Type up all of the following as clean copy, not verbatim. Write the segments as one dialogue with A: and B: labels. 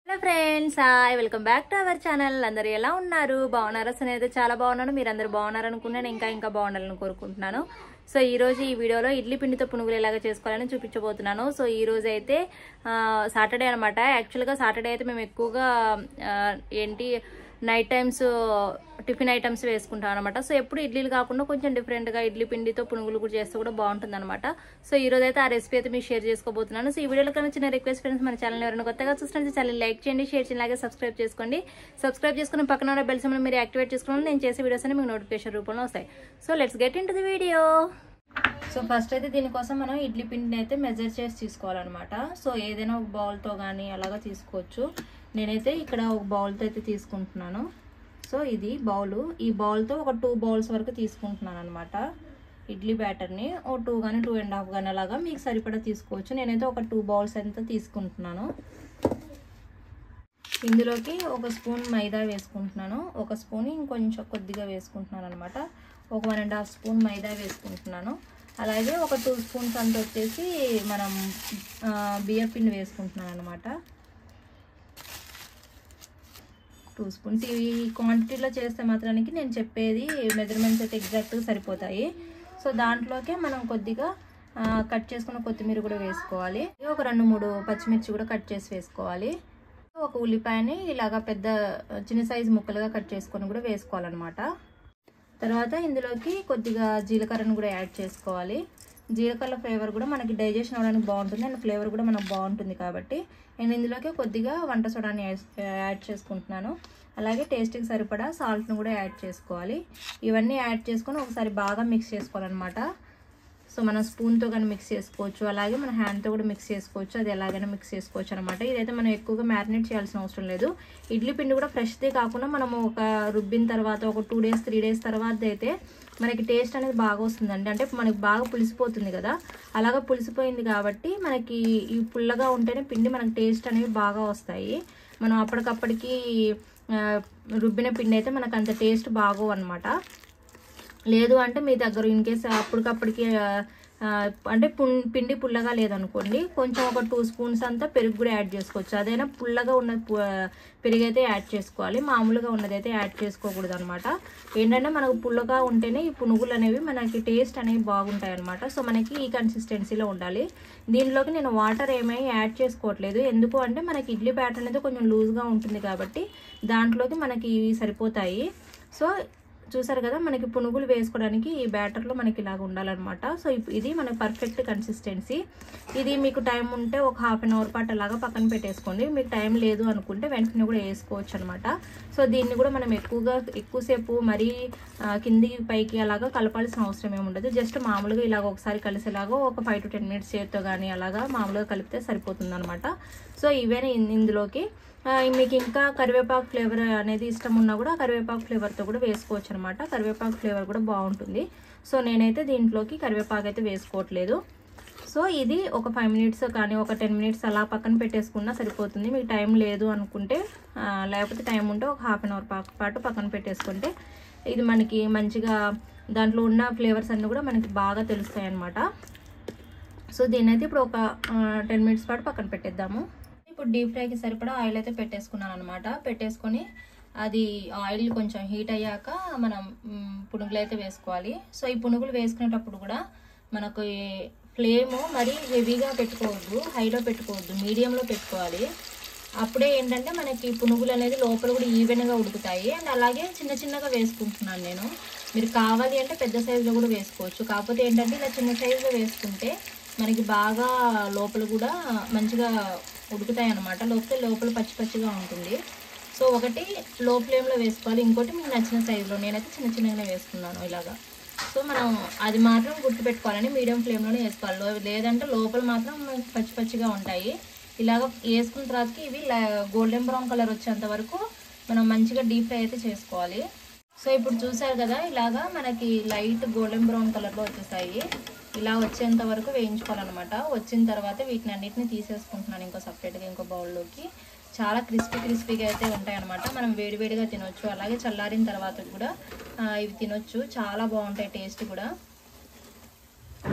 A: Hello friends, hi, welcome back to our channel. అందరు ఎలా ఉన్నారు? బాగున్నారా? నేనైతే చాలా బాగున్నాను. మీరు అందరు బాగున్నారు అనుకున్నాను. ఇంకా బాగుండాలని కోరుకుంటున్నాను. సో ఈ రోజు ఈ వీడియోలో ఇడ్లీ పిండితో పునుగులు ఎలాగ చేసుకోవాలని చూపించబోతున్నాను. సో ఈ రోజు అయితే సాటర్డే అనమాట. యాక్చువల్గా సాటర్డే అయితే మేము ఎక్కువగా నైట్ టైమ్స్ టిఫిన్ ఐటమ్స్ వేసుకుంటాం అనమాట. సో ఎప్పుడు ఇడ్లీలు కాకుండా కొంచెం డిఫరెంట్గా ఇడ్లీ పిండితో పునుగులు కూడా చేస్తే కూడా బాగుంటుంది అనమాట. సో ఈ రోజు అయితే ఆ రెసిపీ అయితే మీకు షేర్ చేసుకోబోతున్నాను. సో ఈ వీడియోలో కన్నా చిన్న రిక్వెస్ట్ ఫ్రెండ్స్, మన ఛానల్ ఎవరైనా కొత్తగా చూస్తుంటే ఛానల్ లైక్ చేయండి, షేర్ చేయండి, అలాగే సబ్స్క్రైబ్ చేసుకోండి. సబ్స్క్రైబ్ చేసుకుని పక్కన ఉన్న బెల్ సింబల్ మీరు యాక్టివేట్ చేసుకుని నేను చేసే వీడియోస్ అని మీకు నోటిఫికేషన్ రూపంలో వస్తాయి. So let's get in to the video. So first అయితే దీనికోసం మనం ఇడ్లీ పిండిని అయితే మెజర్ చేసి తీసుకోవాలన్నమాట. సో ఏదైనా ఒక బౌల్తో కానీ అలాగా తీసుకోవచ్చు. నేనైతే ఇక్కడ ఒక బౌల్తో అయితే తీసుకుంటున్నాను. సో ఇది బౌలు, ఈ బౌల్తో ఒక 2 బౌల్స్ వరకు తీసుకుంటున్నాను అనమాట. ఇడ్లీ బ్యాటర్ని ఓ 2 కానీ 2.5 కానీ అలాగా మీకు సరిపడా తీసుకోవచ్చు. నేనైతే ఒక 2 బౌల్స్ అయితే తీసుకుంటున్నాను. ఇందులోకి ఒక స్పూన్ మైదా వేసుకుంటున్నాను, ఒక స్పూన్ ఇంకొంచెం కొద్దిగా వేసుకుంటున్నాను అనమాట. ఒక 1.5 స్పూన్ మైదా వేసుకుంటున్నాను. అలాగే ఒక 2 స్పూన్స్ అంత వచ్చేసి మనం బియ్యం పిండి వేసుకుంటున్నాను అనమాట. 2 స్పూన్స్. ఈ క్వాంటిటీలో చేస్తే మాత్రానికి నేను చెప్పేది మెజర్మెంట్స్ అయితే ఎగ్జాక్ట్గా సరిపోతాయి. సో దాంట్లోకే మనం కొద్దిగా కట్ చేసుకున్న కొత్తిమీర కూడా వేసుకోవాలి. ఒక 2-3 పచ్చిమిర్చి కూడా కట్ చేసి వేసుకోవాలి. ఒక ఉల్లిపాయని ఇలాగా చిన్న సైజు ముక్కలుగా కట్ చేసుకొని కూడా వేసుకోవాలన్నమాట. తర్వాత ఇందులోకి కొద్దిగా జీలకర్రను కూడా యాడ్ చేసుకోవాలి. జీలకర్ర ఫ్లేవర్ కూడా మనకి డైజెషన్ అవ్వడానికి బాగుంటుంది అండ్ ఫ్లేవర్ కూడా మనకు బాగుంటుంది కాబట్టి నేను ఇందులోకి కొద్దిగా వంట సోడాని యాడ్ చేసుకుంటున్నాను. అలాగే టేస్ట్కి సరిపడా సాల్ట్ను కూడా యాడ్ చేసుకోవాలి. ఇవన్నీ యాడ్ చేసుకొని ఒకసారి బాగా మిక్స్ చేసుకోవాలన్నమాట. సో మనం స్పూన్తో కానీ మిక్స్ చేసుకోవచ్చు, అలాగే మన హ్యాండ్తో కూడా మిక్స్ చేసుకోవచ్చు. అది ఎలాగైనా మిక్స్ చేసుకోవచ్చు అనమాట. ఇదైతే మనం ఎక్కువగా మ్యారినేట్ చేయాల్సిన అవసరం లేదు. ఇడ్లీ పిండి కూడా ఫ్రెష్దే కాకుండా మనము ఒక రుబ్బిన తర్వాత ఒక 2 డేస్ 3 డేస్ తర్వాత అయితే మనకి టేస్ట్ అనేది బాగా వస్తుందండి. అంటే మనకి బాగా పులిసిపోతుంది కదా, అలాగా పులిసిపోయింది కాబట్టి మనకి ఈ పుల్లగా ఉంటేనే పిండి మనకి టేస్ట్ అనేవి బాగా వస్తాయి. మనం అప్పటికప్పటికి రుబ్బిన పిండి అయితే మనకు అంత టేస్ట్ బాగోవు అనమాట. లేదు అంటే మీ దగ్గర ఇన్ కేస్ అప్పటికప్పటికి అంటే పిండి పుల్లగా లేదనుకోండి, కొంచెం ఒక 2 స్పూన్స్ అంతా పెరుగు కూడా యాడ్ చేసుకోవచ్చు. అదైనా పుల్లగా ఉన్న పెరుగు అయితే యాడ్ చేసుకోవాలి, మామూలుగా ఉన్నదైతే యాడ్ చేసుకోకూడదు అనమాట. ఏంటంటే మనకు పుల్లగా ఉంటేనే ఈ పునుగులు అనేవి మనకి టేస్ట్ అనేవి బాగుంటాయి అనమాట. సో మనకి ఈ కన్సిస్టెన్సీలో ఉండాలి. దీనిలోకి నేను వాటర్ ఏమీ యాడ్ చేసుకోవట్లేదు. ఎందుకు అంటే మనకి ఇడ్లీ బ్యాటర్ అనేది కొంచెం లూజ్గా ఉంటుంది కాబట్టి దాంట్లోకి మనకి ఇవి సరిపోతాయి. సో చూసారు కదా, మనకి పునుగులు వేసుకోవడానికి ఈ బ్యాటర్లో మనకి ఇలాగ ఉండాలన్నమాట. సో ఇది మనకి పర్ఫెక్ట్ కన్సిస్టెన్సీ. ఇది మీకు టైం ఉంటే ఒక 1/2 అవర్ పాటు అలాగా పక్కన పెట్టేసుకోండి. మీకు టైం లేదు అనుకుంటే వెంటనే కూడా వేసుకోవచ్చు అనమాట. సో దీన్ని కూడా మనం ఎక్కువసేపు మరీ కిందికి పైకి అలాగా కలపాల్సిన అవసరం ఏమి ఉండదు. జస్ట్ మామూలుగా ఇలాగ ఒకసారి కలిసేలాగా ఒక 5 to 10 minutes చేతితో కానీ అలాగా మామూలుగా కలిపితే సరిపోతుంది అనమాట. సో ఇవే ఇందులోకి మీకు ఇంకా కరివేపాకు ఫ్లేవర్ అనేది ఇష్టం ఉన్నా కూడా కరివేపాకు ఫ్లేవర్తో కూడా వేసుకోవచ్చు అనమాట. కరివేపాకు ఫ్లేవర్ కూడా బాగుంటుంది. సో నేనైతే దీంట్లోకి కరివేపాకు అయితే వేసుకోవట్లేదు. సో ఇది ఒక 5 minutes కానీ ఒక 10 minutes అలా పక్కన పెట్టేసుకున్నా సరిపోతుంది. మీకు టైం లేదు అనుకుంటే, లేకపోతే టైం ఉంటే ఒక 1/2 అవర్ పాటు పక్కన పెట్టేసుకుంటే ఇది మనకి మంచిగా దాంట్లో ఉన్న ఫ్లేవర్స్ అన్నీ కూడా మనకి బాగా తెలుస్తాయి అన్నమాట. సో దీన్ని అయితే ఇప్పుడు ఒక 10 minutes పాటు పక్కన పెట్టేద్దాము. ఇప్పుడు డీప్ ఫ్రైకి సరిపడా ఆయిల్ అయితే పెట్టేసుకున్నాను అనమాట. పెట్టేసుకొని అది ఆయిల్ కొంచెం హీట్ అయ్యాక మనం పునుగులు అయితే వేసుకోవాలి. సో ఈ పునుగులు వేసుకునేటప్పుడు కూడా మనకు ఫ్లేమ్ మరీ హెవీగా పెట్టుకోవద్దు, హైలో పెట్టుకోవద్దు, మీడియంలో పెట్టుకోవాలి. అప్పుడే ఏంటంటే మనకి పునుగులు అనేది లోపల కూడా ఈవెన్గా ఉడుకుతాయి. అండ్ అలాగే చిన్నగా వేసుకుంటున్నాను నేను. మీరు కావాలి అంటే పెద్ద సైజులో కూడా వేసుకోవచ్చు. కాకపోతే ఏంటంటే ఇలా చిన్న సైజులో వేసుకుంటే మనకి బాగా లోపల కూడా మంచిగా ఉడుకుతాయి అన్నమాట. లోపల పచ్చిగా ఉంటుంది. సో ఒకటి లో ఫ్లేమ్లో వేసుకోవాలి, ఇంకోటి మీకు నచ్చిన సైజులో. నేనైతే చిన్నగానే వేసుకున్నాను ఇలాగా. సో మనం అది మాత్రం గుర్తుపెట్టుకోవాలని మీడియం ఫ్లేమ్లోనే వేసుకోవాలి. లేదంటే లోపల మాత్రం పచ్చిగా ఉంటాయి. ఇలాగ వేసుకున్న తర్వాతకి ఇవి గోల్డెన్ బ్రౌన్ కలర్ వచ్చేంత వరకు మనం మంచిగా డీప్ ఫ్రై అయితే చేసుకోవాలి. సో ఇప్పుడు చూసారు కదా, ఇలాగా మనకి లైట్ గోల్డెన్ బ్రౌన్ కలర్లో వచ్చేసాయి. ఇలా వచ్చేంత వరకు వేయించుకోవాలన్నమాట. వచ్చిన తర్వాత వీటిని అన్నిటిని తీసేసుకుంటున్నాను ఇంకో సపరేట్గా ఇంకో బౌల్లోకి. చాలా క్రిస్పీగా అయితే ఉంటాయి అన్నమాట. మనం వేడిగా తినొచ్చు, అలాగే చల్లారిన తర్వాత కూడా ఇవి తినొచ్చు. చాలా బాగుంటాయి టేస్ట్ కూడా.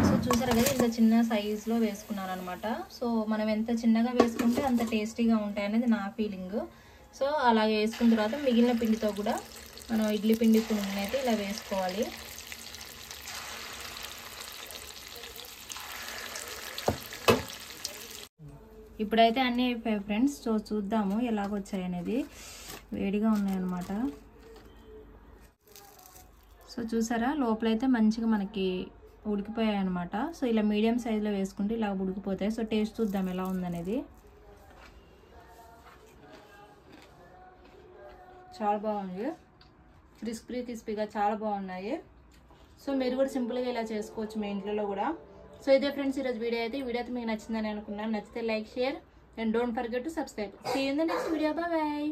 A: సో చూసారు కదా ఇంత చిన్న సైజులో వేసుకున్నాను అనమాట. సో మనం ఎంత చిన్నగా వేసుకుంటే అంత టేస్టీగా ఉంటాయి అనేది నా ఫీలింగ్. సో అలాగే వేసుకున్న తర్వాత మిగిలిన పిండితో కూడా మనం ఇడ్లీ పిండి అయితే ఇలా వేసుకోవాలి. ఇప్పుడైతే అన్నీ అయిపోయాయి ఫ్రెండ్స్. సో చూద్దాము ఎలాగొచ్చాయి అనేది. వేడిగా ఉన్నాయన్నమాట. సో చూసారా లోపలైతే మంచిగా మనకి ఉడికిపోయాయి అనమాట. సో ఇలా మీడియం సైజులో వేసుకుంటే ఇలా ఉడికిపోతాయి. సో టేస్ట్ చూద్దాం ఎలా ఉందనేది. చాలా బాగుంది, క్రిస్పీగా చాలా బాగున్నాయి. సో మీరు కూడా సింపుల్గా ఇలా చేసుకోవచ్చు మీ ఇంట్లో కూడా. సో ఇదే ఫ్రెండ్స్ ఈరోజు వీడియో అయితే. ఈ వీడియో అయితే మీకు నచ్చిందని అనుకున్నాను. నచ్చితే like, share and don't forget to subscribe. See you in the next video. Bye bye.